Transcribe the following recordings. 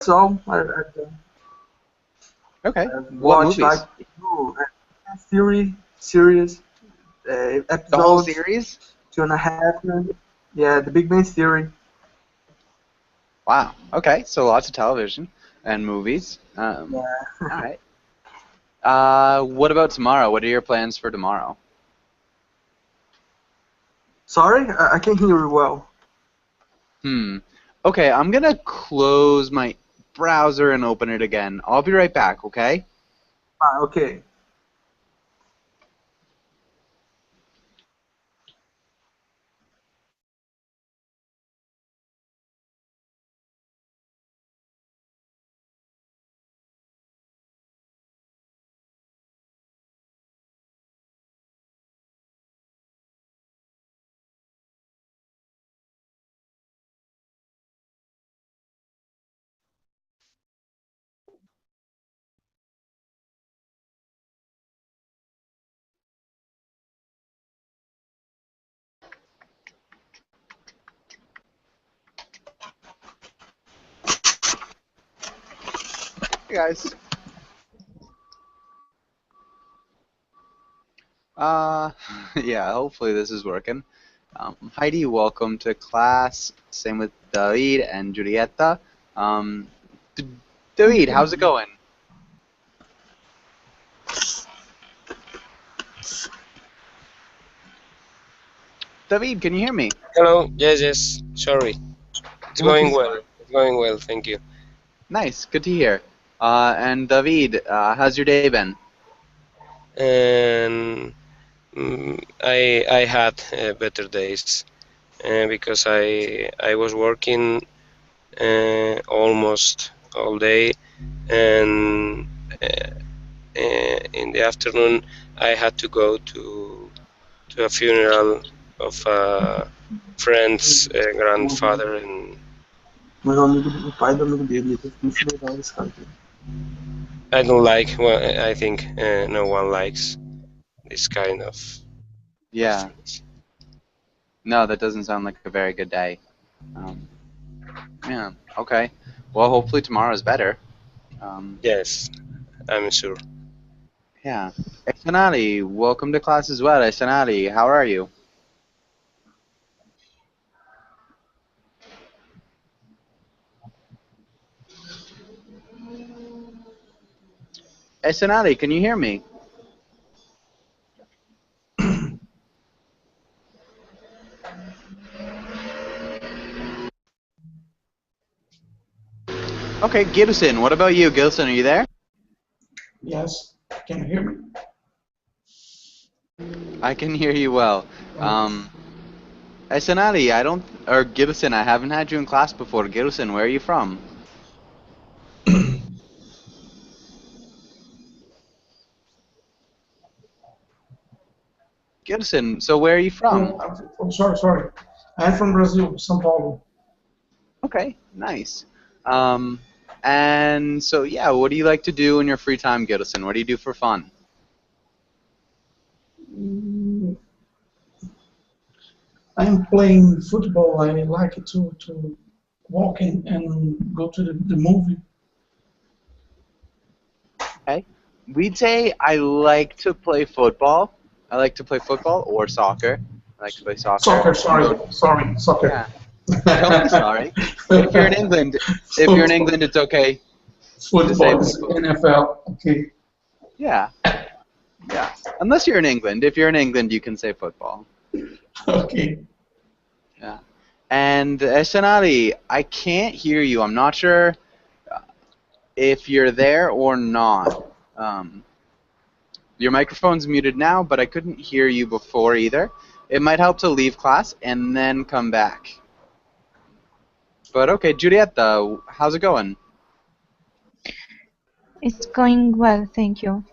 that's all. Okay. I've What watched like movies? theory series, The whole episodes, series? 2.5 minutes. Yeah, The Big Bang Theory. Wow. Okay. So lots of television and movies. Yeah. All right. What about tomorrow? What are your plans for tomorrow? Sorry, I can't hear you well. Hmm. Okay, I'm gonna close my browser and open it again. I'll be right back, okay? Okay. Hey guys. Yeah, hopefully this is working. Heidi, welcome to class. Same with David and Julieta. Um, D David, how's it going? David, can you hear me? Hello. Yes, yes. Sorry. It's going Okay. well. It's going well. Thank you. Nice, good to hear. And David, how's your day been? And I had better days because I was working almost all day, and in the afternoon I had to go to a funeral of a friend's grandfather, and Meu amigo, o pai do amigo dele, ele teve que no funeral desse cara aqui. I don't like. Well, I think no one likes this kind of Yeah. things. No, that doesn't sound like a very good day. Um, yeah, okay. Well, hopefully tomorrow's better. Um, Yes, I'm sure. yeah. Sanali, welcome to class as well. Sanali, how are you? Sanali, can you hear me? Okay, Gilson, what about you? Gilson, are you there? Yes, can you hear me? I can hear you well. Sanali, or Gilson, I haven't had you in class before. Gilson, where are you from? Gilson, so where are you from? Sorry. I'm from Brazil, São Paulo. Okay, nice. And so, yeah, what do you like to do in your free time, Gilson? What do you do for fun? I'm playing football. I like to walk and go to the movie. Okay. We'd say I like to play football. I like to play football or soccer. I like to play soccer. Soccer, You go, sorry, soccer. yeah. Don't be sorry. If you're in England, it's okay to say Football, football. NFL. Okay. Yeah, yeah. Unless you're in England. If you're in England, you can say football. Okay. Yeah. And Shanali, I can't hear you. I'm not sure if you're there or not. Your microphone's muted now, but I couldn't hear you before either. It might help to leave class and then come back. But okay, Julieta, how's it going? It's going well, thank you.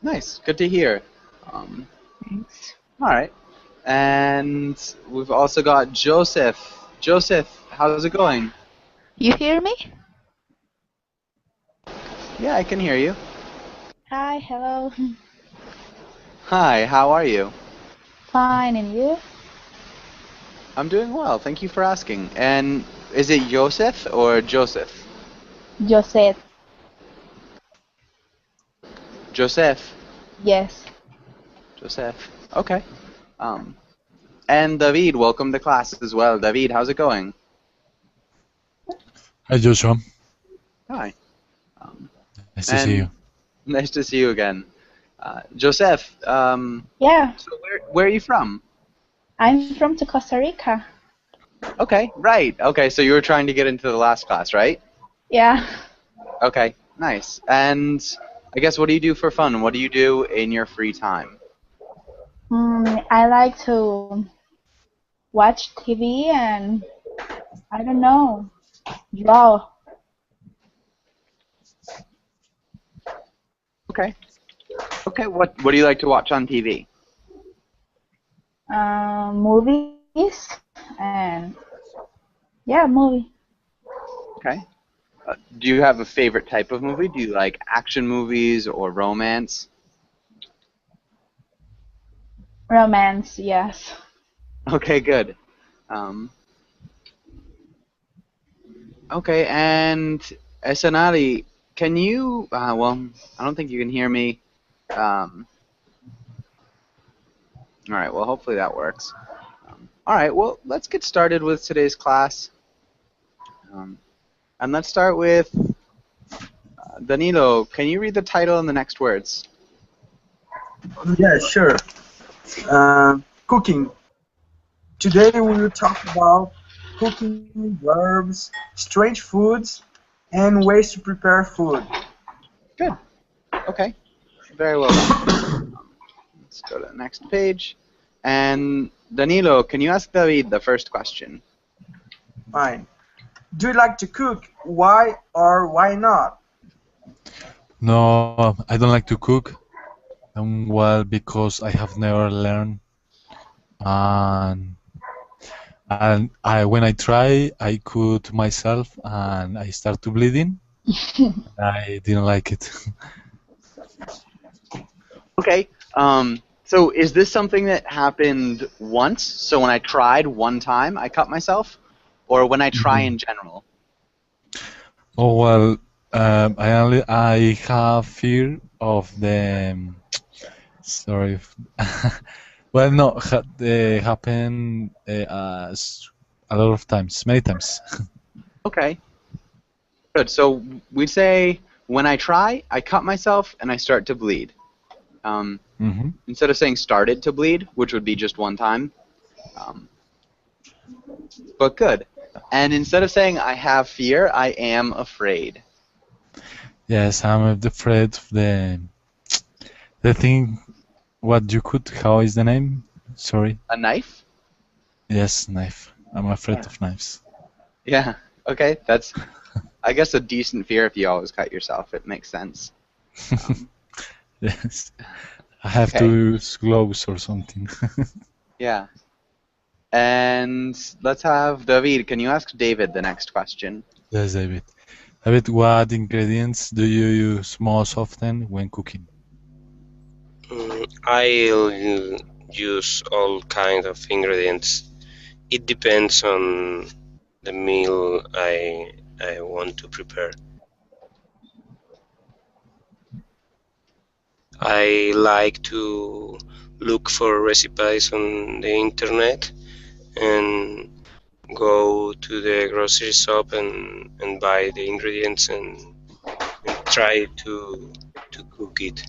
Nice, good to hear. Thanks. All right. And we've also got Joseph. Joseph, how's it going? You hear me? Yeah, I can hear you. Hi, hello. Hi, how are you? Fine, and you? I'm doing well, thank you for asking. And is it Joseph or Joseph? Joseph. Joseph. Yes. Joseph. Okay. And David, welcome to class as well. David, how's it going? Hi, Joshua. Hi. Nice to see you. Nice to see you again. Joseph, Yeah. so where are you from? I'm from Costa Rica. Okay, right. Okay, so you were trying to get into the last class, right? Yeah. Okay, nice. And I guess what do you do for fun? What do you do in your free time? I like to watch TV and I don't know, draw. Okay. Okay, what do you like to watch on TV? Movies and yeah, movie. Okay. Do you have a favorite type of movie? Do you like action movies or romance? Romance, yes. Okay, good. Okay, and Esanari, can you? Well, I don't think you can hear me. All right. Well, hopefully that works. All right. Well, let's get started with today's class. And let's start with Danilo. Can you read the title and the next words? Yeah, sure. Cooking. Today we will talk about cooking, verbs, strange foods, and ways to prepare food. Good. Okay. Very well done. Let's go to the next page. And Danilo, can you ask David the first question? Fine. Do you like to cook? Why or why not? No, I don't like to cook. Well, because I have never learned, and when I try, I cook myself, and I start to bleeding. I didn't like it. Okay. So is this something that happened once? So when I tried one time, I cut myself, or when I try in general? Oh well, I have fear of the. Sorry. Well, no, they happen as a lot of times, many times. Okay. Good. So we say when I try, I cut myself and I start to bleed. Instead of saying started to bleed, which would be just one time. But good. And instead of saying I have fear, I am afraid. Yes, I'm afraid of the thing. What you could? How is the name? Sorry. A knife? Yes, knife. I'm afraid of knives. Yeah. Okay. That's, I guess, a decent fear if you always cut yourself. It makes sense. Yes. I have Okay. to use gloves or something. Yeah. And let's have David. Can you ask David the next question? Yes, David. David, what ingredients do you use most often when cooking? I'll use all kind of ingredients. It depends on the meal I want to prepare. I like to look for recipes on the internet and go to the grocery shop and buy the ingredients and try to cook it.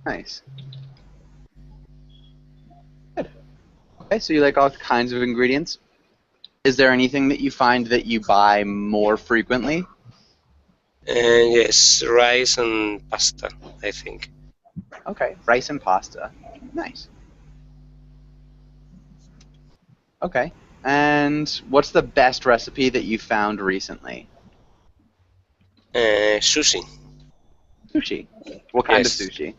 Nice. Good. Okay, so you like all kinds of ingredients. Is there anything that you find that you buy more frequently? And yes, rice and pasta, I think. Okay, rice and pasta. Nice. Okay, and what's the best recipe that you found recently? Sushi. Sushi. What kind Yes. of sushi?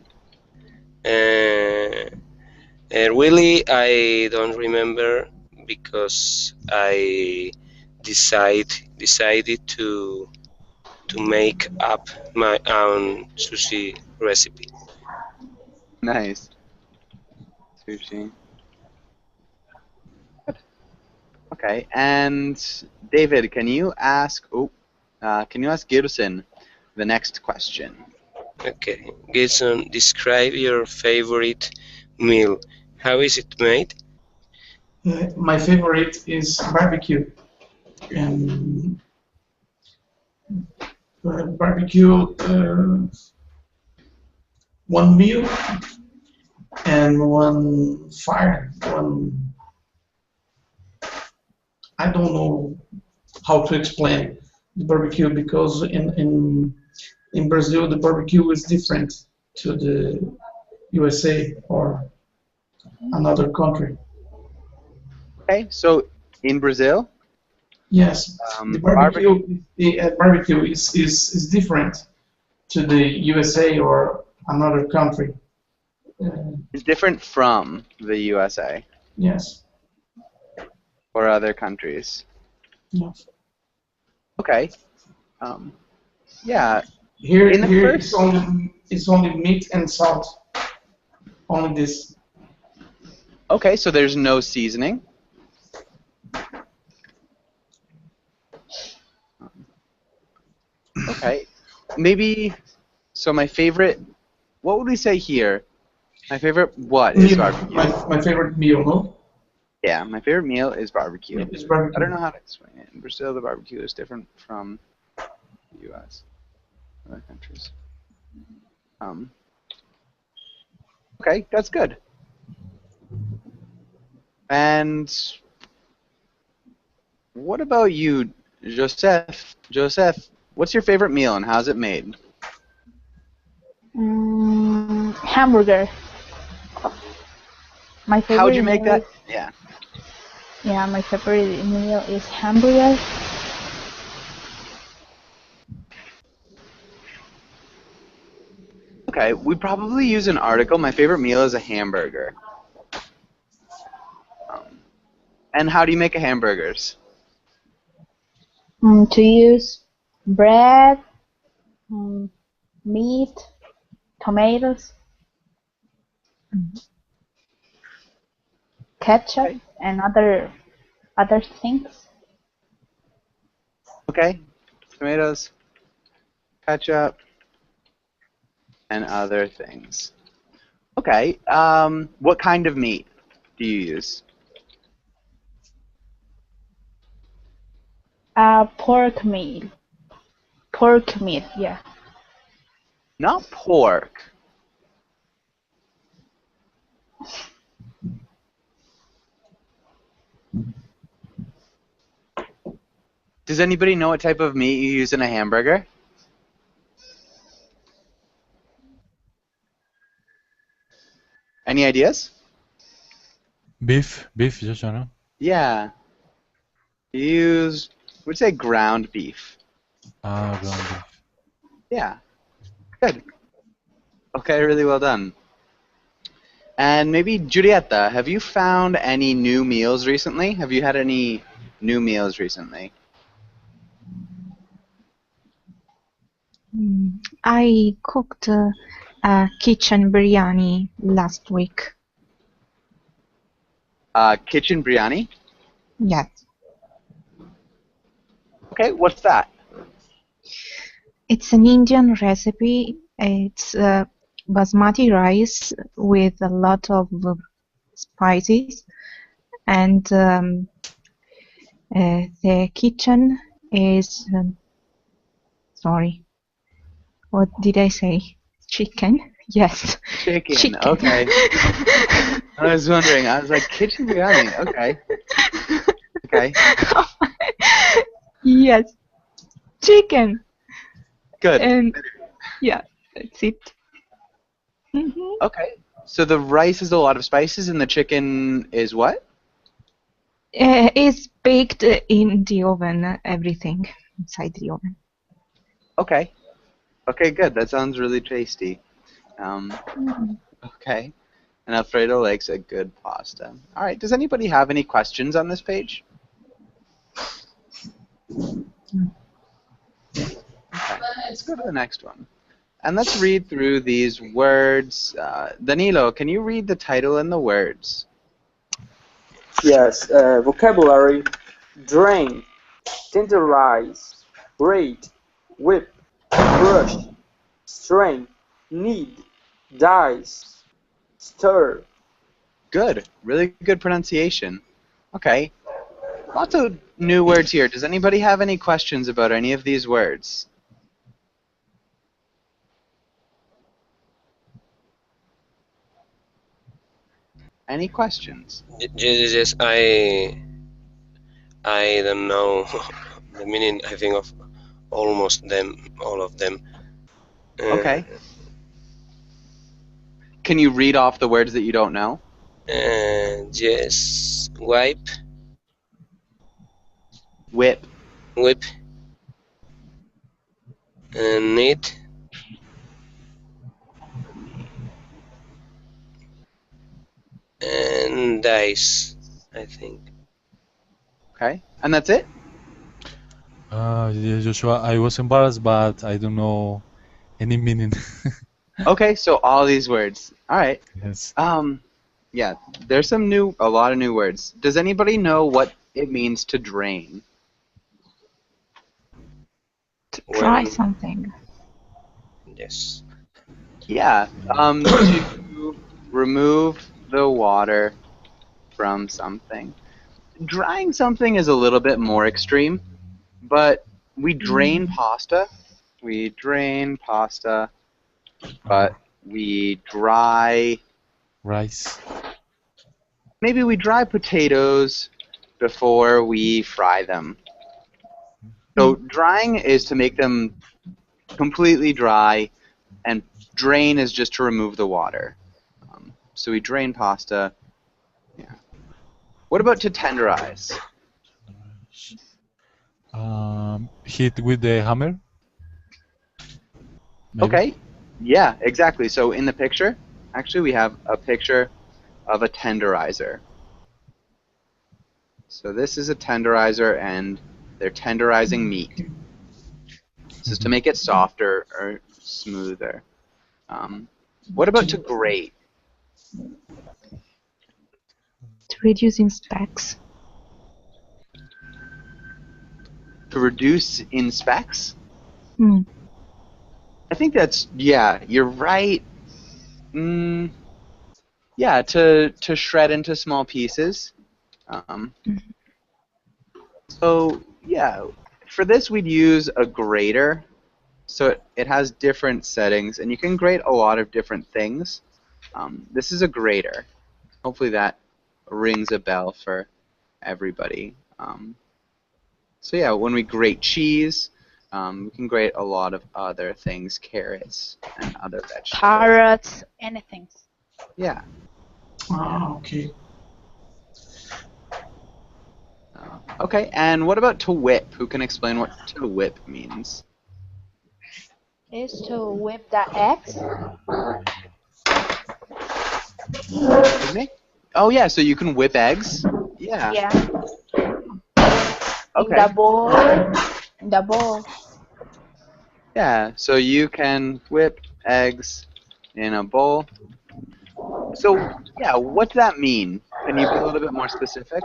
Really, I don't remember because I decided to make up my own sushi recipe. Nice. Sushi. Good. Okay, and David, can you ask Gilson the next question? Okay, Gilson, describe your favorite meal. How is it made? My favorite is barbecue. And barbecue, one meal and one fire. I don't know how to explain the barbecue because in Brazil the barbecue is different to the USA or another country. Okay, so in Brazil, Yes, the barbecue is different to the USA or another country. It's different from the USA Yes. or other countries. Yes. Okay. Yeah. Here In the it's only meat and salt. Only this. Okay, so there's no seasoning. Okay. Maybe. So my favorite. What would we say here? My favorite what is barbecue? My favorite meal, no? Yeah, my favorite meal is barbecue. It's barbecue. I don't know how to explain it. In Brazil, the barbecue is different from the U.S. Other countries. Okay, that's good. And what about you, Joseph? Joseph, what's your favorite meal and how's it made? Hamburger. My favorite How'd you make meal that? Yeah. Yeah, my favorite meal is hamburger. Okay, we probably use an article. My favorite meal is a hamburger. And how do you make a hamburgers? To use bread, meat, tomatoes, ketchup, and other things. Okay, tomatoes, ketchup, and other things. Okay, what kind of meat do you use? Pork meat. Pork meat, yeah. Not pork. Does anybody know what type of meat you use in a hamburger? Any ideas? Beef, Joshua. Yeah. You use, we'd say ground beef. Ground beef. Yeah. Good. Okay, really well done. And maybe, Giulietta, have you found any new meals recently? Have you had any new meals recently? I cooked a kitchen biryani last week. Kitchen biryani? Yes. Okay, what's that? It's an Indian recipe. It's basmati rice with a lot of spices, and the kitchen is sorry, what did I say? Chicken? Yes. Chicken. Okay. I was wondering. I was like, kitchen biryani. Okay. Okay. Yes. Chicken. Good. And yeah, that's it. Okay. So the rice is a lot of spices, and the chicken is what? It's baked in the oven. Everything inside the oven. Okay. Okay, good. That sounds really tasty. Okay. And Alfredo likes a good pasta. All right. Does anybody have any questions on this page? Okay. Let's go to the next one. And let's read through these words. Danilo, can you read the title and the words? Yes, vocabulary, drain, tenderize, grate, whip, crush, strain, knead, dice, stir. Good. Really good pronunciation. Okay. Lots of new words here. Does anybody have any questions about any of these words? Any questions? Yes, I don't know the meaning, I think, of almost all of them. Okay. Can you read off the words that you don't know? Yes, wipe, Whip. whip, and knit, and dice, I think. Okay. And that's it? Yeah, Joshua, I was embarrassed, but I don't know any meaning. Okay, so all these words. All right. Yes. Yeah, there's a lot of new words. Does anybody know what it means to drain? Try When- something. Yes. Yeah, to remove the water from something. Drying something is a little bit more extreme, but we drain pasta. We drain pasta, but we dry. Rice. Maybe we dry potatoes before we fry them. So drying is to make them completely dry, and drain is just to remove the water. So we drain pasta. Yeah. What about to tenderize? Hit with the hammer. Maybe. Okay. Yeah, exactly. So in the picture, actually we have a picture of a tenderizer. So this is a tenderizer, and they're tenderizing meat. This is to make it softer or smoother. What about to grate? To reduce in specs. To reduce in specs? Hmm. I think that's, yeah, you're right. Yeah, to shred into small pieces. So, yeah, for this we'd use a grater. So it has different settings, and you can grate a lot of different things. This is a grater. Hopefully that rings a bell for everybody. So yeah, when we grate cheese, we can grate a lot of other things, carrots and other vegetables. Carrots, anything. Yeah. Ah, okay. Okay, and what about to whip? Who can explain what to whip means? Is to whip the eggs. Excuse me? Oh yeah, so you can whip eggs? Yeah. Yeah. Okay. In the bowl. In the bowl. Yeah, so you can whip eggs in a bowl. So, yeah, what's that mean? Can you be a little bit more specific?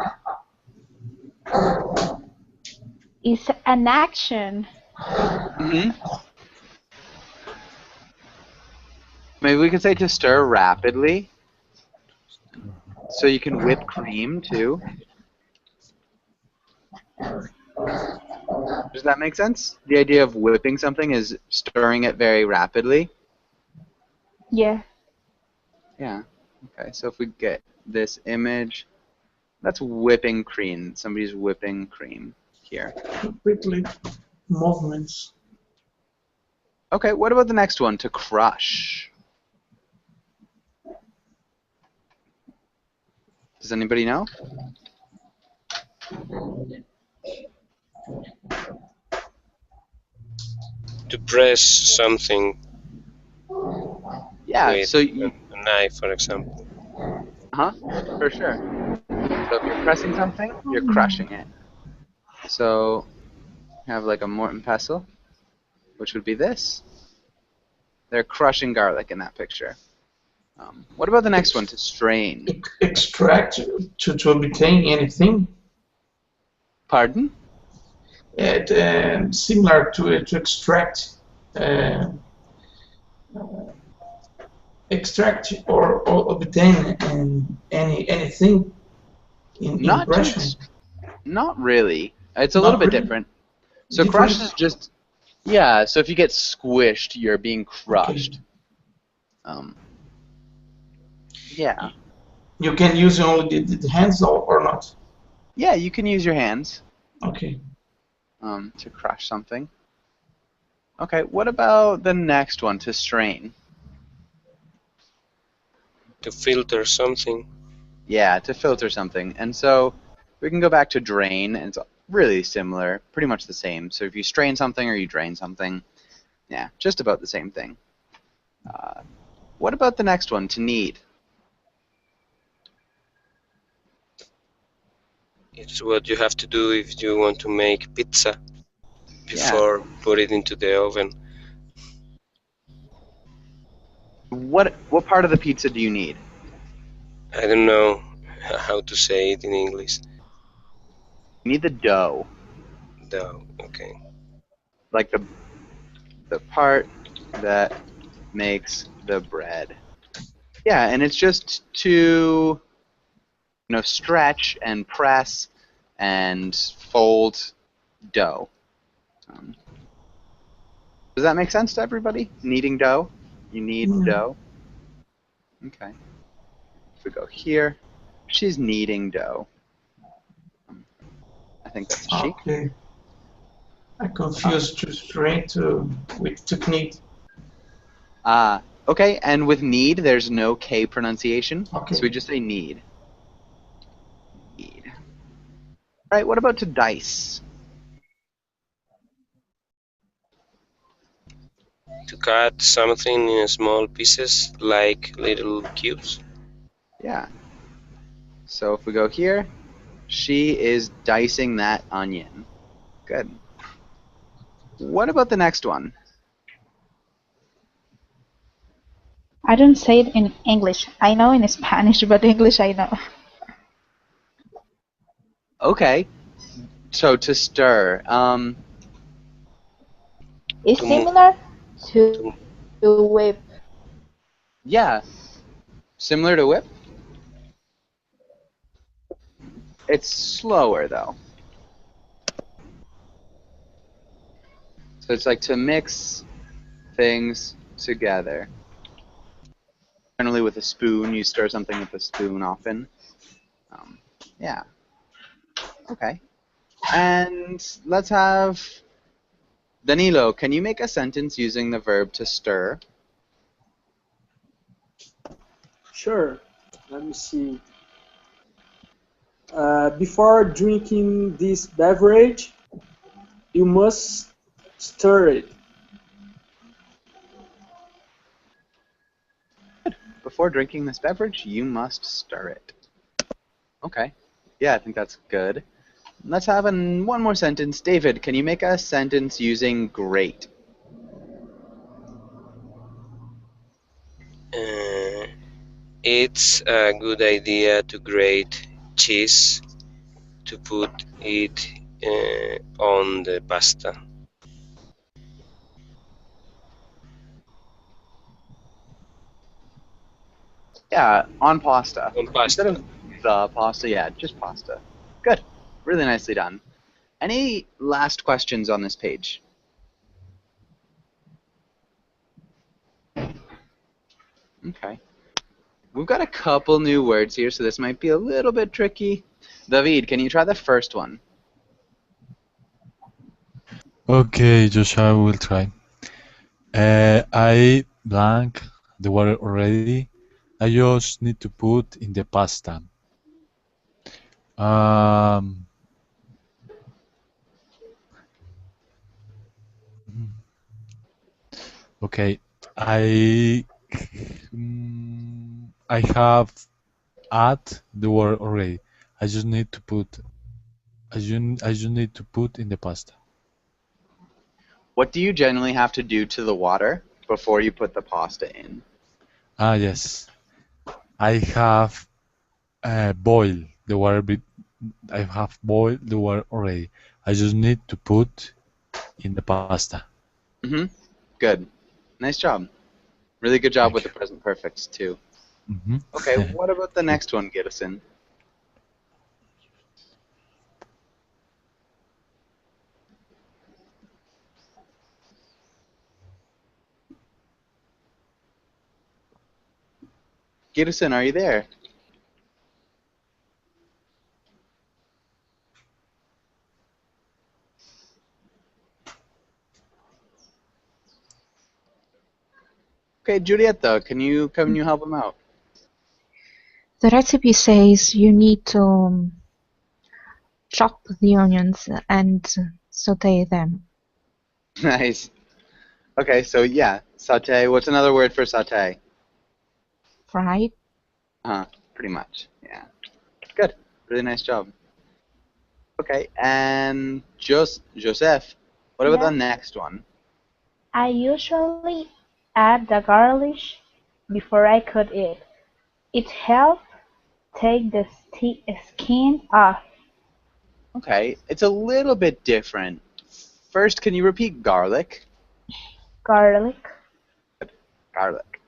It's an action. Mm-hmm. Maybe we could say to stir rapidly. So you can whip cream, too. Does that make sense? The idea of whipping something is stirring it very rapidly. Yeah. Yeah. Okay, so if we get this image, that's whipping cream. Somebody's whipping cream here. Quickly movements. Okay, what about the next one? To crush. Does anybody know? To press something Yeah, with so you... a knife, for example. For sure. So if you're pressing something, you're crushing it. So you have like a Morton pestle, which would be this. They're crushing garlic in that picture. What about the next one? To strain. Extract to obtain anything. Pardon? Similar to extract. Extract or obtain anything in Not to Russian. not really. It's a Not little bit really? different. So Different? crush is just, yeah, so if you get squished, you're being crushed. Yeah. You can use only the hands or not? Yeah, you can use your hands Okay. to crush something. Okay, what about the next one, to strain? To filter something. Yeah, to filter something. And so we can go back to drain, and it's really similar, pretty much the same. So if you strain something or you drain something, yeah, just about the same thing. What about the next one, to knead? It's what you have to do if you want to make pizza before put it into the oven. What part of the pizza do you need? I don't know how to say it in English. You need the dough. Dough, okay. Like the part that makes the bread. Yeah, and it's just to stretch and press and fold dough. Does that make sense to everybody? Kneading dough? You need dough? Okay. If we go here, she's kneading dough. I think that's she. Okay. I confused to strain with to knead. Okay, and with knead, there's no K pronunciation, Okay. so we just say knead. Knead. All right, what about to dice? To cut something in small pieces, like little cubes. Yeah. So if we go here, she is dicing that onion. Good. What about the next one? I don't say it in English. I know in Spanish, but English I know. Okay. So to stir. It's similar to whip. Yeah. Similar to whip. It's slower though. So it's like to mix things together. Generally with a spoon, you stir something with a spoon often. Yeah. Okay. And let's have Danilo, can you make a sentence using the verb to stir? Sure. Let me see. Before drinking this beverage, you must stir it. Before drinking this beverage, you must stir it. Okay. Yeah, I think that's good. Let's have one more sentence. David, can you make a sentence using grate? It's a good idea to grate cheese to put it on the pasta. Yeah, on pasta. On pasta. Instead of the pasta, yeah, just pasta. Good. Really nicely done. Any last questions on this page? Okay. We've got a couple new words here, so this might be a little bit tricky. David, can you try the first one? Okay, Joshua, I will try. I blank the water already. I just need to put in the pasta. Okay, I have add the word already. I just need to put. I just need to put in the pasta. What do you generally have to do to the water before you put the pasta in? Yes. I have boil the water I have boiled the water already. I just need to put in the pasta. Mm-hmm. Good. Nice job. Really good job Thank with the you. present perfects too. Mm-hmm. Okay, what about the next one, Gideon? Gideon, are you there? Okay, Julieta, can you help him out? The recipe says you need to chop the onions and saute them. Nice. Okay, so yeah, saute. What's another word for saute? Fry. Pretty much. Yeah. Good. Really nice job. Okay, and Joseph, what about the Yeah. next one? I usually add the garlic before I cut it. It helps take the skin off. Okay, it's a little bit different. First, can you repeat garlic? Garlic. Garlic.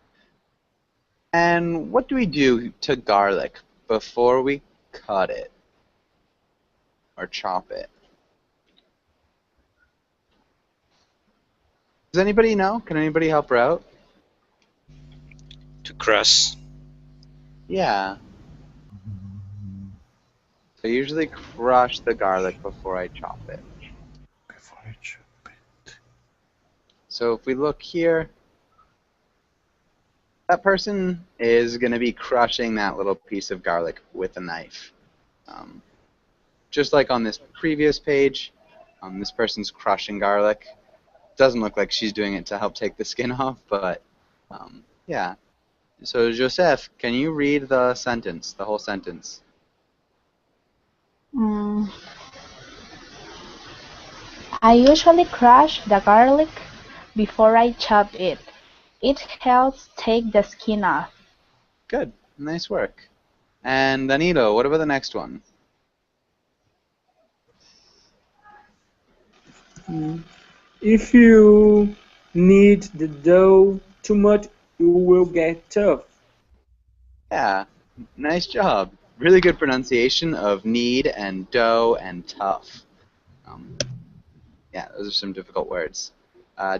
And what do we do to garlic before we cut it or chop it? Does anybody know? Can anybody help her out? To crush. Yeah. So I usually crush the garlic before I chop it. Before I chop it. So if we look here, that person is going to be crushing that little piece of garlic with a knife. Just like on this previous page, this person's crushing garlic. Doesn't look like she's doing it to help take the skin off, but yeah. So Joseph, can you read the sentence, the whole sentence? Mm. I usually crush the garlic before I chop it. It helps take the skin off. Good. Nice work. And Danilo, what about the next one? If you knead the dough too much, it will get tough. Yeah, nice job. Really good pronunciation of knead and dough and tough. Yeah, those are some difficult words.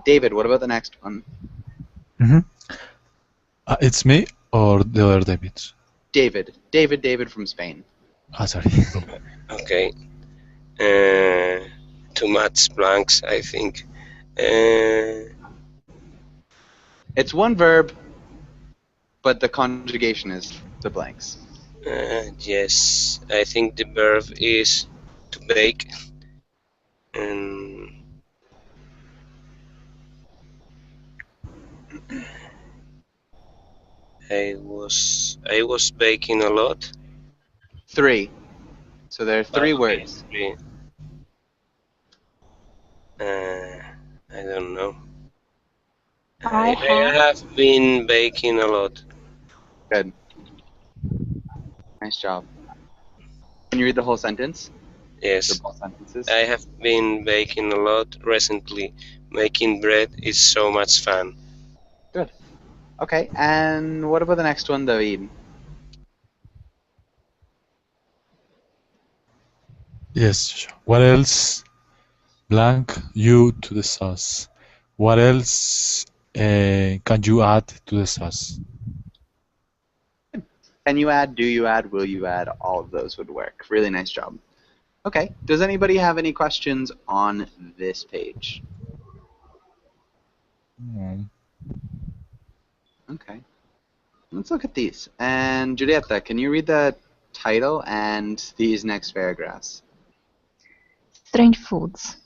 David, what about the next one? Mm-hmm. It's me or the other David? David from Spain. Sorry. Okay. Too much blanks, I think. It's one verb, but the conjugation is the blanks. Yes, I think the verb is to bake. And I was baking a lot. 3. So there are 3 Okay, words. 3. I don't know. I have been baking a lot. Good. Nice job. Can you read the whole sentence? Yes. Or both sentences? I have been baking a lot recently. Making bread is so much fun. Good. Okay, and what about the next one, David? Yes. What else? Blank you to the sauce. What else can you add to the sauce? Can you add, do you add, will you add? All of those would work. Really nice job. Okay, does anybody have any questions on this page? Okay, let's look at these. And Julieta, can you read the title and these next paragraphs? Strange foods.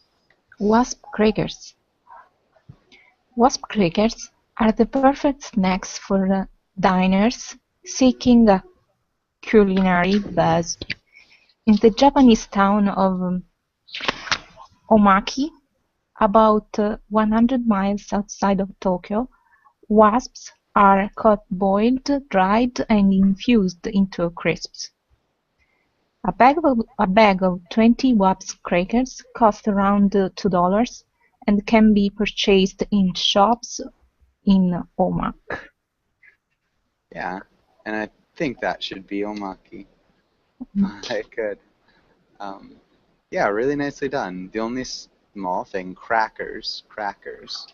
Wasp crackers. Wasp crackers are the perfect snacks for diners seeking a culinary buzz. In the Japanese town of Omaki, about 100 miles outside of Tokyo, wasps are caught boiled, dried, and infused into crisps. A bag of 20 Wops crackers costs around $2 and can be purchased in shops in Omak. Yeah, and I think that should be omaki. I could. Um, yeah, really nicely done. The only small thing, crackers. Crackers.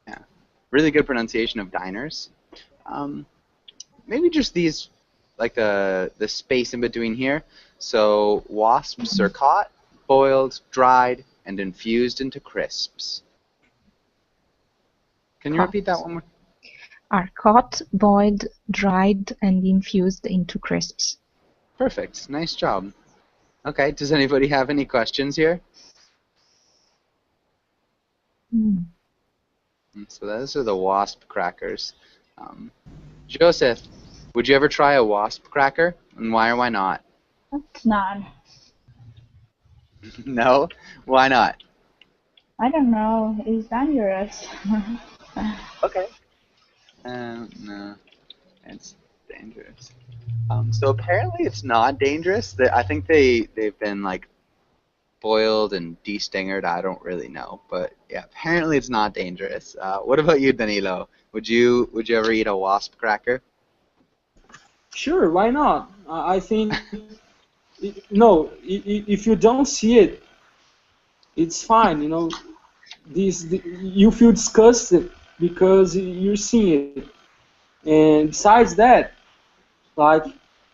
Yeah, really good pronunciation of diners. Maybe just these, like the space in between here. So wasps are caught, boiled, dried, and infused into crisps. Can you repeat that one more? Are caught, boiled, dried, and infused into crisps. Perfect. Nice job. Okay, does anybody have any questions here? So those are the wasp crackers. Joseph, would you ever try a wasp cracker? And why or why not? It's not. No? Why not? I don't know. It's dangerous. Okay. No, it's dangerous. So apparently it's not dangerous. I think they've been like boiled and destingered. I don't really know, but yeah, apparently it's not dangerous. What about you, Danilo? Would you ever eat a wasp cracker? Sure, why not? I think no. If you don't see it, it's fine. You know, you feel disgusted because you're seeing it. And besides that, like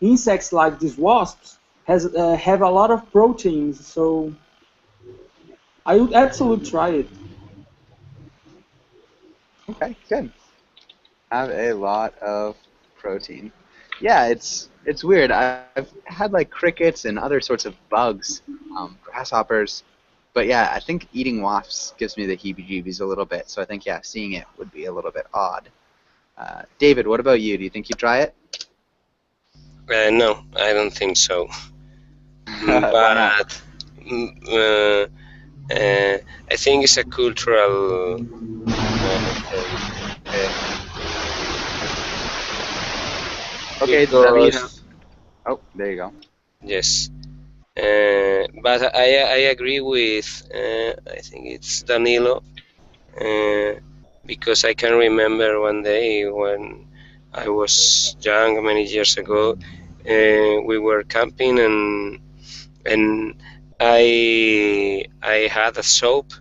insects like these wasps have a lot of proteins, so I would absolutely try it. Okay, good. Have a lot of protein. Yeah, it's weird. I've had like crickets and other sorts of bugs, grasshoppers, but yeah, I think eating wasps gives me the heebie-jeebies a little bit. So I think yeah, seeing it would be a little bit odd. David, what about you? Do you think you'd try it? No, I don't think so. Why But I think it's a cultural thing. Okay, David. Because, Oh, there you go. yes. But I agree with, I think it's Danilo, because I can remember one day when I was young, many years ago, we were camping and I had a soap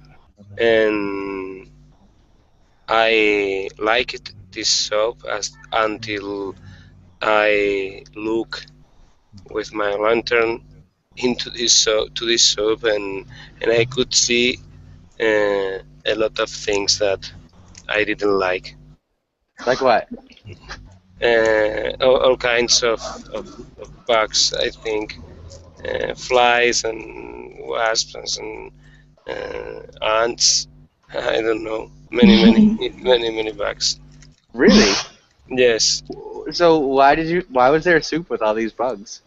and I liked this soap until I look with my lantern into this soap and I could see a lot of things that I didn't like. Like what? All kinds of bugs, I think, flies and wasps and ants. I don't know, many bugs. Really? Yes. So why was there a soup with all these bugs?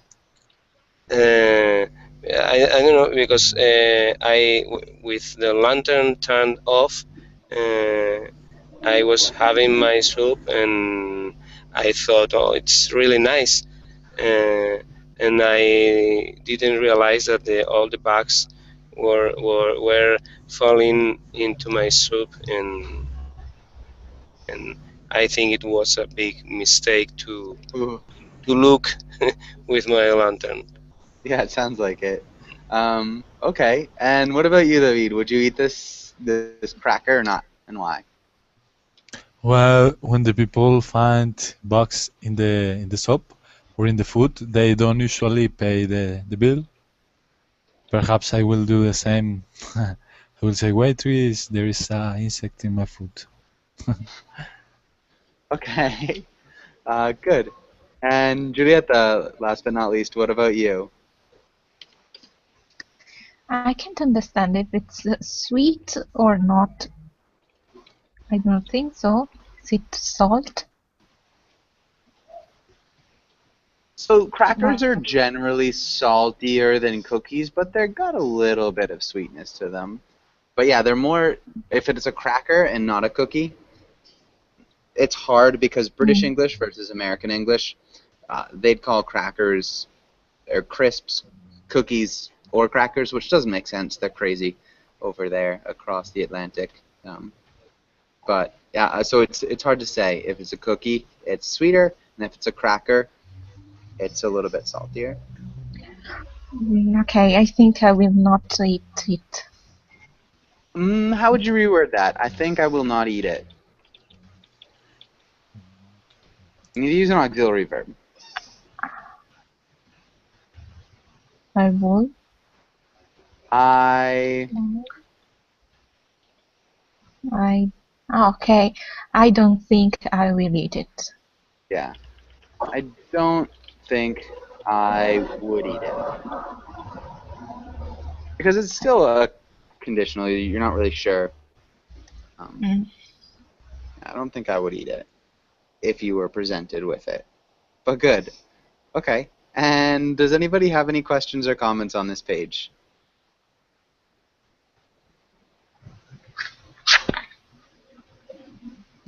I don't know because with the lantern turned off, I was having my soup and I thought, oh, it's really nice, and I didn't realize that all the bugs were falling into my soup, and I think it was a big mistake to look with my lantern. Yeah, it sounds like it. Okay, and what about you, David? Would you eat this cracker or not, and why? Well, when the people find bugs in the soap or in the food, they don't usually pay the bill. Perhaps I will do the same. I will say, wait, there is an insect in my food. Okay, good. And Julieta, last but not least, what about you? I can't understand if it's sweet or not. I don't think so. Is it salt? So crackers are generally saltier than cookies, but they've got a little bit of sweetness to them. But yeah, they're more, if it's a cracker and not a cookie, it's hard because British English versus American English, they'd call crackers or crisps, cookies, or crackers, which doesn't make sense. They're crazy over there across the Atlantic. But yeah, so it's hard to say. If it's a cookie, it's sweeter, and if it's a cracker, it's a little bit saltier. Okay, I think I will not eat it. How would you reword that? I think I will not eat it. You need to use an auxiliary verb. I will. Okay. I don't think I will eat it. Yeah. I don't think I would eat it. Because it's still a conditional, you're not really sure. I don't think I would eat it if you were presented with it. But good. Okay. And does anybody have any questions or comments on this page?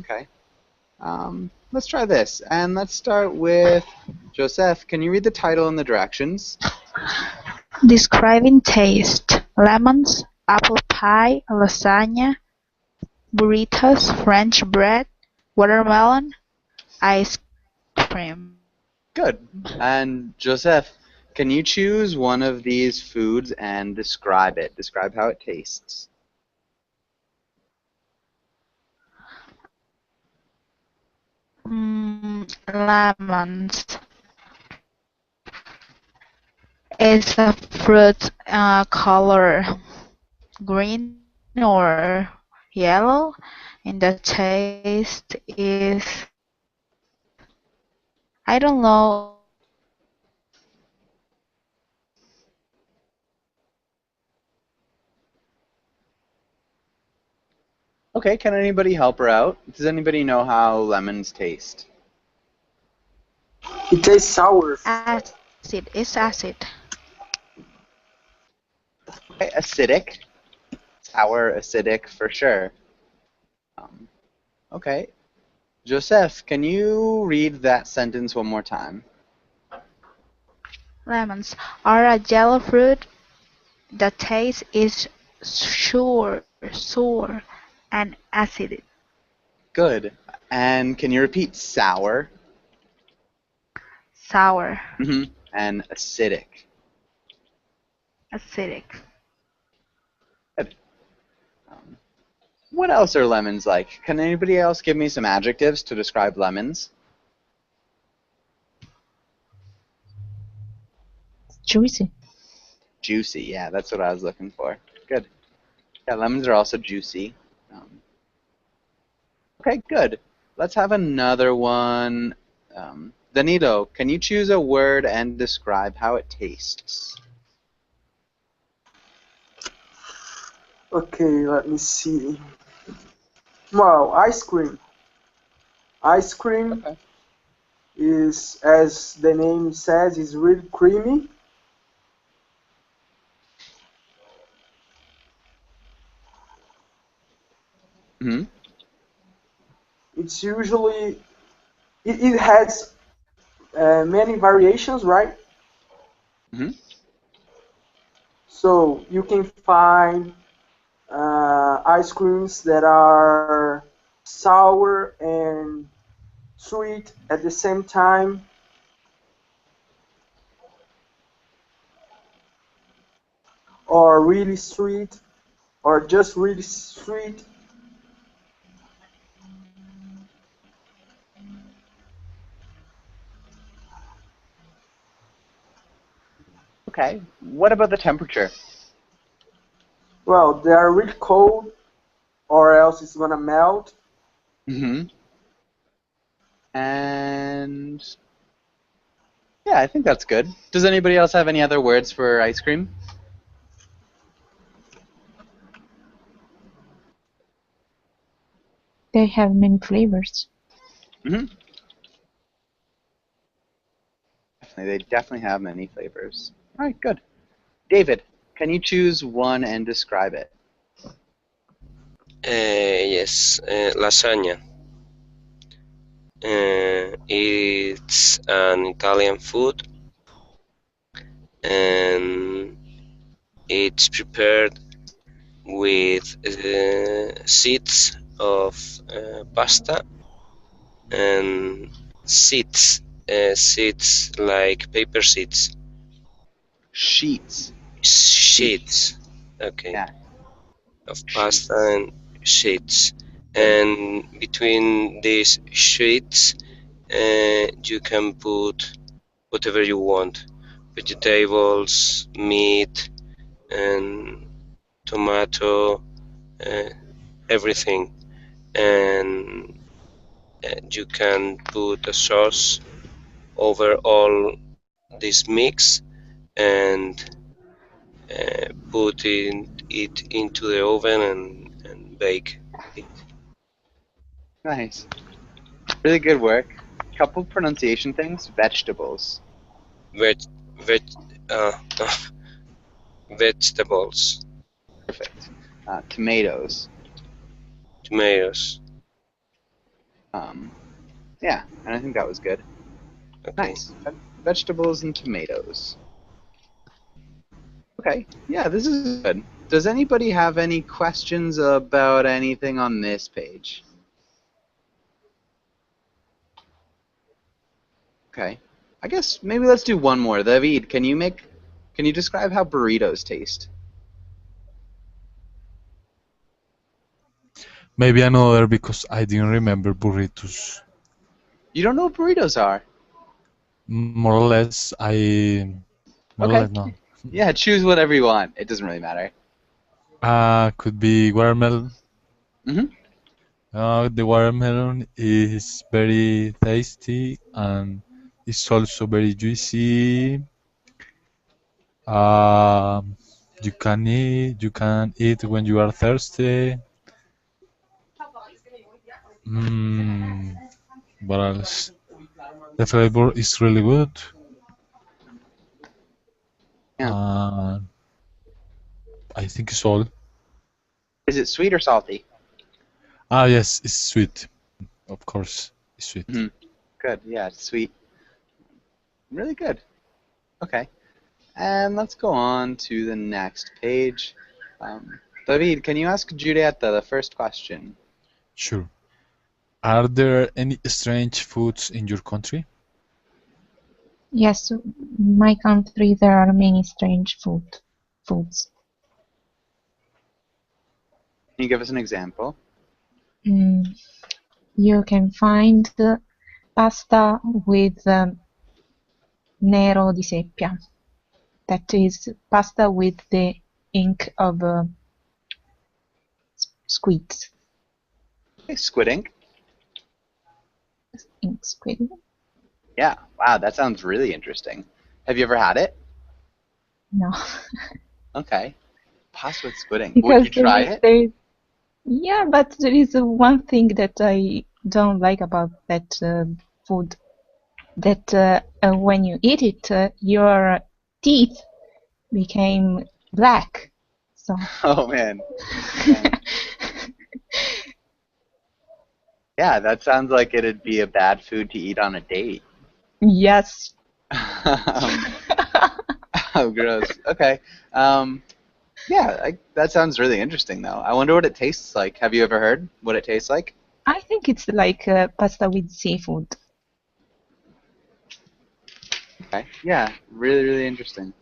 Okay. Let's try this. And let's start with Joseph. Can you read the title and the directions? Describing taste: lemons, apple pie, lasagna, burritos, French bread, watermelon, ice cream. Good. And Joseph, can you choose one of these foods and describe it? Describe how it tastes. Lemons. Is a fruit color green or yellow, and the taste is, I don't know. Okay, can anybody help her out? Does anybody know how lemons taste? It tastes sour. Acid. It's acid. Okay, acidic. Sour, acidic, for sure. Okay. Joseph, can you read that sentence one more time? Lemons are a yellow fruit. The taste is sour and acid. Good. And can you repeat sour? Sour. And acidic. Acidic. Good. What else are lemons like? Can anybody else give me some adjectives to describe lemons? Juicy. Juicy, yeah, that's what I was looking for. Good. Yeah, lemons are also juicy. Okay, good. Let's have another one. Danilo, can you choose a word and describe how it tastes? Okay, let me see. Well, ice cream. Ice cream is, as the name says, is really creamy. It's usually, it has many variations, right? So you can find ice creams that are sour and sweet at the same time. Or really sweet, or just really sweet. Okay. What about the temperature? Well, they are really cold, or else it's gonna melt. And yeah, I think that's good. Does anybody else have any other words for ice cream? They have many flavors. They definitely have many flavors. All right, good. David, can you choose one and describe it? Yes, lasagna. It's an Italian food, and it's prepared with seeds of pasta and seeds, seeds like paper seeds. Sheets. Sheets, okay, Yeah. of pasta and sheets. And between these sheets, you can put whatever you want: vegetables, meat, and tomato, everything. And you can put a sauce over all this mix and put it into the oven and bake it. Nice. Really good work. Couple pronunciation things. Vegetables. Veg, veg, uh, vegetables, Perfect. Tomatoes. tomatoes. Yeah, and I think that was good. Okay. Nice. Vegetables and tomatoes. Okay. Yeah, this is good. Does anybody have any questions about anything on this page? Okay. I guess maybe let's do one more. David, can you describe how burritos taste? Maybe another because I didn't remember burritos. You don't know what burritos are? More or less, more or Okay. less no. Yeah, choose whatever you want. It doesn't really matter. Could be watermelon. Mhm. The watermelon is very tasty and it's also very juicy. You can eat when you are thirsty. What else? The flavor is really good. Yeah. I think it's all. Is it sweet or salty? Yes, it's sweet. Of course, it's sweet. Good. Yeah, it's sweet. Really good. Okay. And let's go on to the next page. David, can you ask Julieta the first question? Sure. Are there any strange foods in your country? Yes, in my country there are many strange foods. Can you give us an example? You can find pasta with nero di seppia. That is pasta with the ink of squids. Okay, squid ink. Ink squid. Yeah. Wow, that sounds really interesting. Have you ever had it? No. Okay. Pasta with squid ink. Because Would you try it? Yeah, but there is one thing that I don't like about that food. That when you eat it, your teeth became black. So. Oh man. Yeah, that sounds like it'd be a bad food to eat on a date. Yes. Oh, gross. Okay. Yeah, that sounds really interesting, though. I wonder what it tastes like. Have you ever heard what it tastes like? I think it's like pasta with seafood. Okay. Yeah, really, really interesting.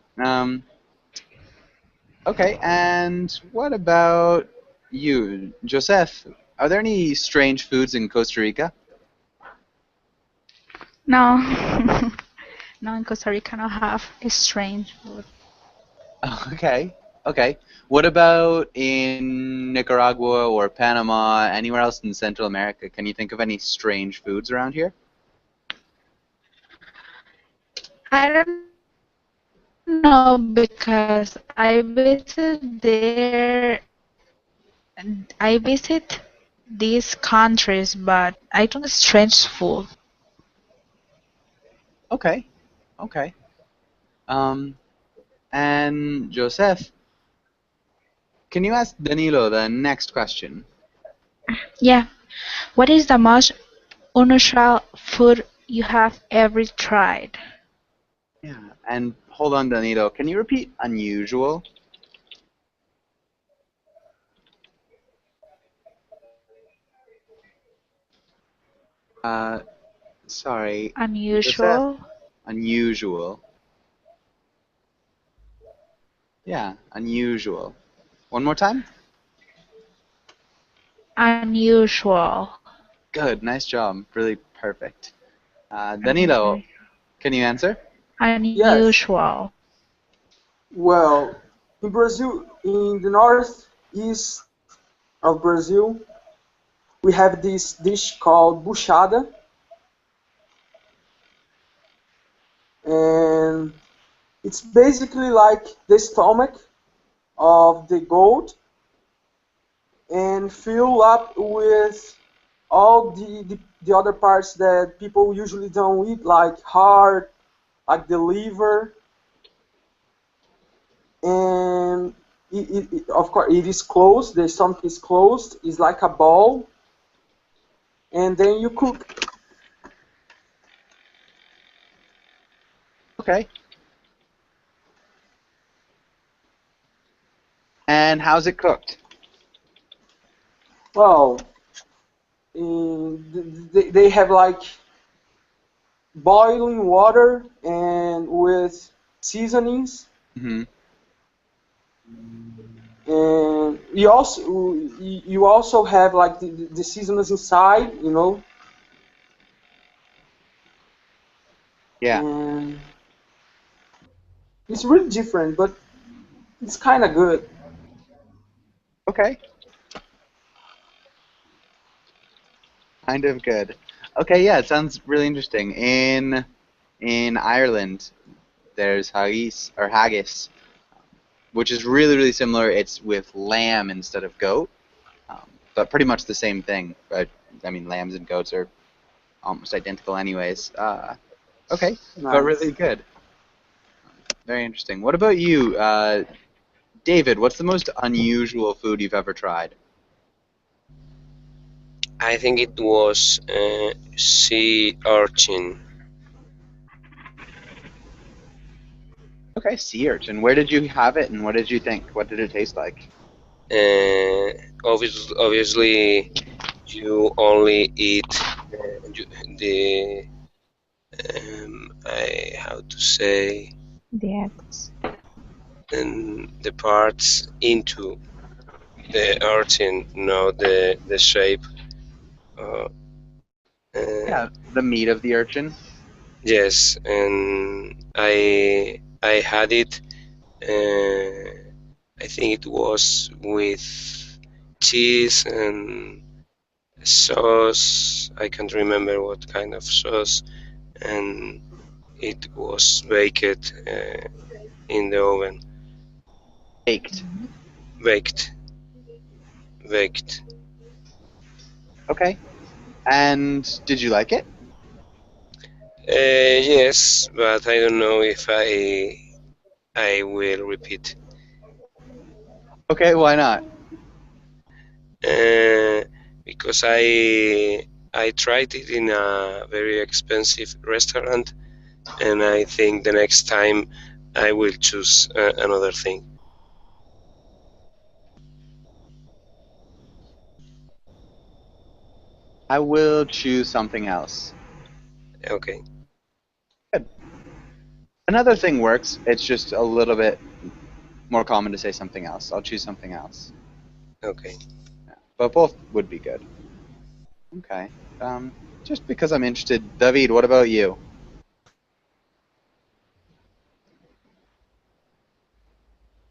Okay, and what about you, Joseph? Are there any strange foods in Costa Rica? No. No, in Costa Rica no have a strange food. Okay. Okay. What about in Nicaragua or Panama, anywhere else in Central America? Can you think of any strange foods around here? I don't know because I visit there. I visit these countries, but I don't strange food. Okay. Okay. And Joseph, can you ask Danilo the next question? Yeah. What is the most unusual food you have ever tried? Yeah. And hold on, Danilo. Can you repeat unusual? Sorry. Unusual? Unusual. Yeah, unusual. One more time? Unusual. Good, nice job. Really perfect. Danilo, can you answer? Yes. Unusual. Well, in Brazil, in the northeast of Brazil, we have this dish called buchada, and it's basically like the stomach of the goat and filled up with all the other parts that people usually don't eat, like heart, like the liver, and of course it is closed. The stomach is closed. It's like a ball, and then you cook. Okay. And how's it cooked? Well, they have like boiling water and with seasonings. Mm-hmm. And you also have like the seasonings inside, you know. Yeah. And it's really different, but it's kind of good. Okay. Kind of good. Okay, yeah, it sounds really interesting. In Ireland, there's haggis, which is really, really similar. It's with lamb instead of goat, but pretty much the same thing. But I mean, lambs and goats are almost identical, anyways. Okay, but Nice. really good. Very interesting. What about you, David? What's the most unusual food you've ever tried? I think it was sea urchin. Okay, sea urchin. Where did you have it, and what did you think? What did it taste like? Obviously, you only eat the how to say The eggs. the parts into the urchin, not the shape. Yeah, the meat of the urchin. Yes, and I had it. I think it was with cheese and sauce. I can't remember what kind of sauce, and it was baked in the oven. Baked. Baked. Okay. And did you like it? Yes, but I don't know if I will repeat. Okay, why not? Because I tried it in a very expensive restaurant, and I think the next time I will choose another thing. I will choose something else. Okay. Good. Another thing works. It's just a little bit more common to say something else. I'll choose something else. Okay. Yeah. But both would be good. Okay. Just because I'm interested. David, what about you?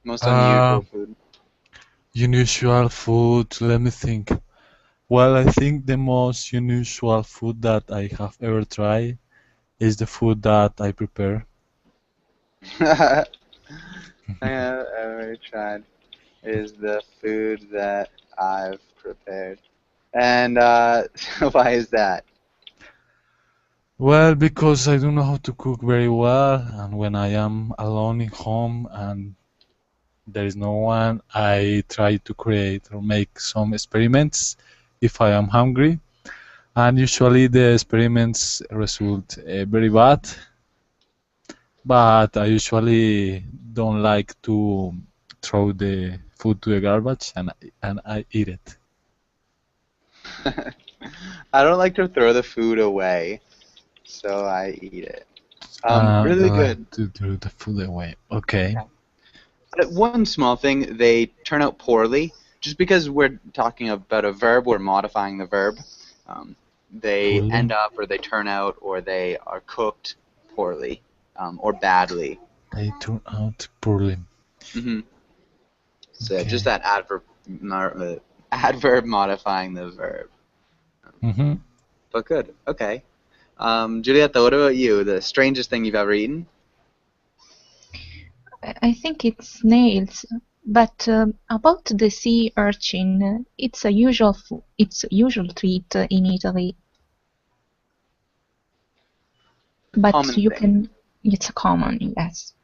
Most unusual food. Unusual food, let me think. Well, I think the most unusual food that I have ever tried is the food that I prepare. I have ever tried is the food that I've prepared. And why is that? Well, because I don't know how to cook very well, and when I am alone in home and there is no one, I try to create or make some experiments if I am hungry. And usually the experiments result very bad, but I usually don't like to throw the food to the garbage, and I eat it. I don't like to throw the food away, so I eat it. Really Don't good. like to throw the food away. Okay. One small thing, they turn out poorly. Just because we're talking about a verb, we're modifying the verb. They Poorly. end up, or they turn out, or they are cooked poorly, or badly. They turn out poorly. Hmm So Okay. just that adverb modifying the verb. Mm-hmm. But good. Okay. Julieta, what about you? The strangest thing you've ever eaten? I think it's snails. But about the sea urchin, it's a usual treat in Italy. But Common you thing. can. It's a common, yes.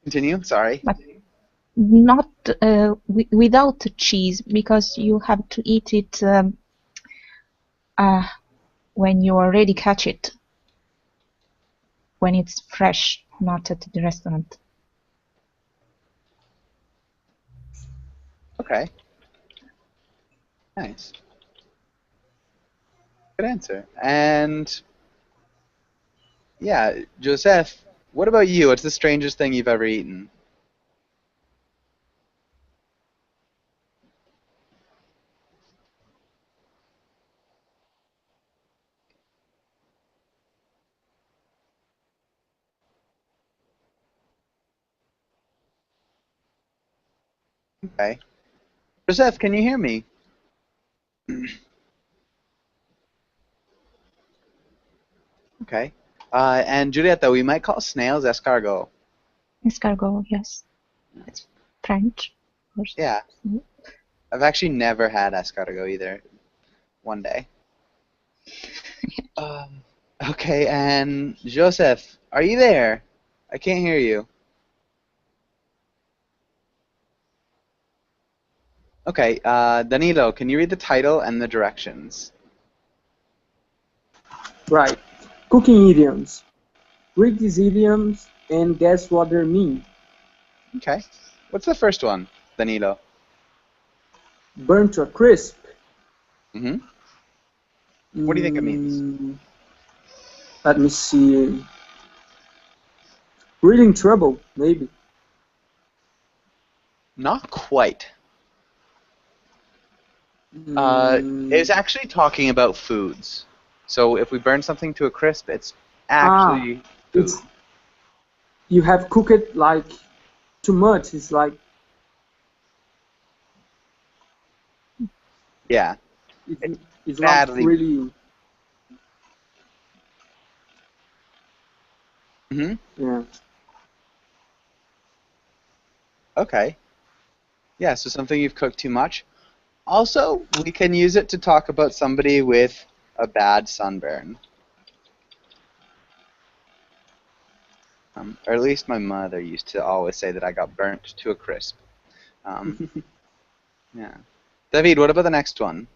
Continue. Sorry. But not without cheese, because you have to eat it when you already catch it, when it's fresh, not at the restaurant. Okay. Nice. Good answer. And yeah, Joseph, what about you? What's the strangest thing you've ever eaten? Okay. Joseph, can you hear me? Okay. And Julieta, we might call snails escargot. Escargot, yes. It's French. Yeah. I've actually never had escargot either. One day. Okay, and Joseph, are you there? I can't hear you. Okay, Danilo, can you read the title and the directions? Right. Cooking idioms. Read these idioms and guess what they mean. Okay. What's the first one, Danilo? Burn to a crisp. Mm-hmm. What do you think it means? Let me see. Really in trouble, maybe. Not quite. It's actually talking about foods. So if we burn something to a crisp, it's actually food. It's, you have cooked it like too much. It's like Yeah. it's not badly. really. Mm-hmm. Yeah. Okay. Yeah, so something you've cooked too much. Also, we can use it to talk about somebody with a bad sunburn. Or at least my mother used to always say that I got burnt to a crisp. Yeah. David, what about the next one?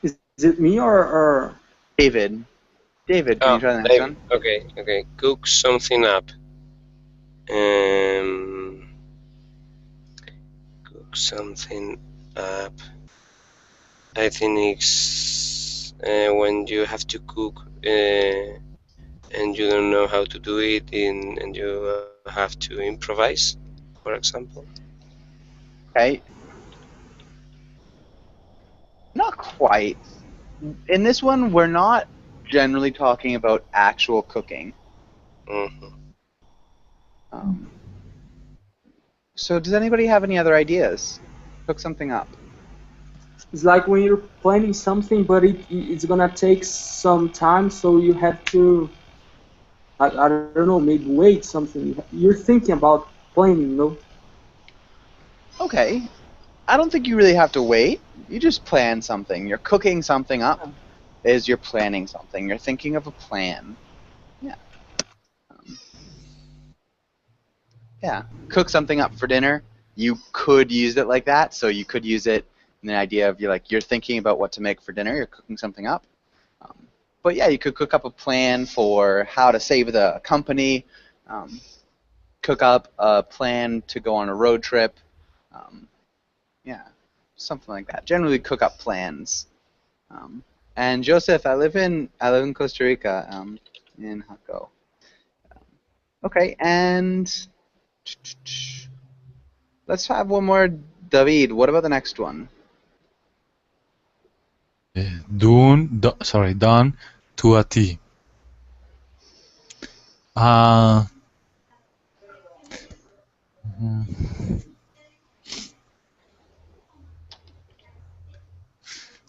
Is it me or? David. David, can you try the next one? Okay. Cook something up. Cook something up. I think it's when you have to cook and you don't know how to do it, and you have to improvise, for example. Okay. Not quite. In this one, we're not generally talking about actual cooking. Mm-hmm. So does anybody have any other ideas? Cook something up. It's like when you're planning something, but it's gonna take some time, so you have to. I don't know, maybe wait something. You're thinking about planning, no? Okay. I don't think you really have to wait. You just plan something. You're cooking something up. is you're planning something. You're thinking of a plan. Yeah. Yeah. Cook something up for dinner. You could use it like that. So you could use it in the idea of you're thinking about what to make for dinner. You're cooking something up. But yeah, you could cook up a plan for how to save the company. Cook up a plan to go on a road trip. Yeah, something like that. Generally, cook up plans. And Joseph, I live in Costa Rica, in Jaco. Okay, and let's have one more. David, what about the next one? Done to a T.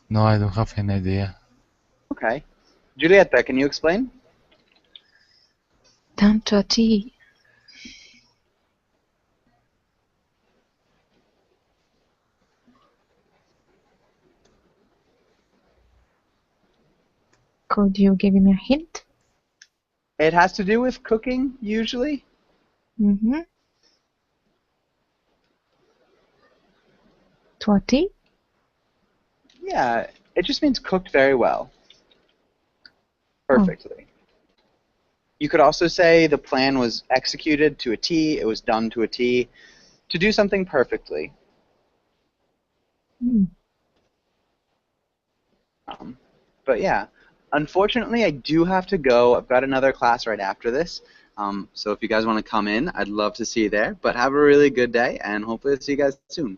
No, I don't have any idea. Okay. Julieta, can you explain? Down to a T. Could you give me a hint? It has to do with cooking, usually. Mm-hmm. To a T? Yeah, it just means cooked very well. Perfectly. You could also say the plan was executed to a T, it was done to a T, to do something perfectly. But yeah, unfortunately I do have to go. I've got another class right after this. So if you guys want to come in, I'd love to see you there. But have a really good day, and hopefully I'll see you guys soon.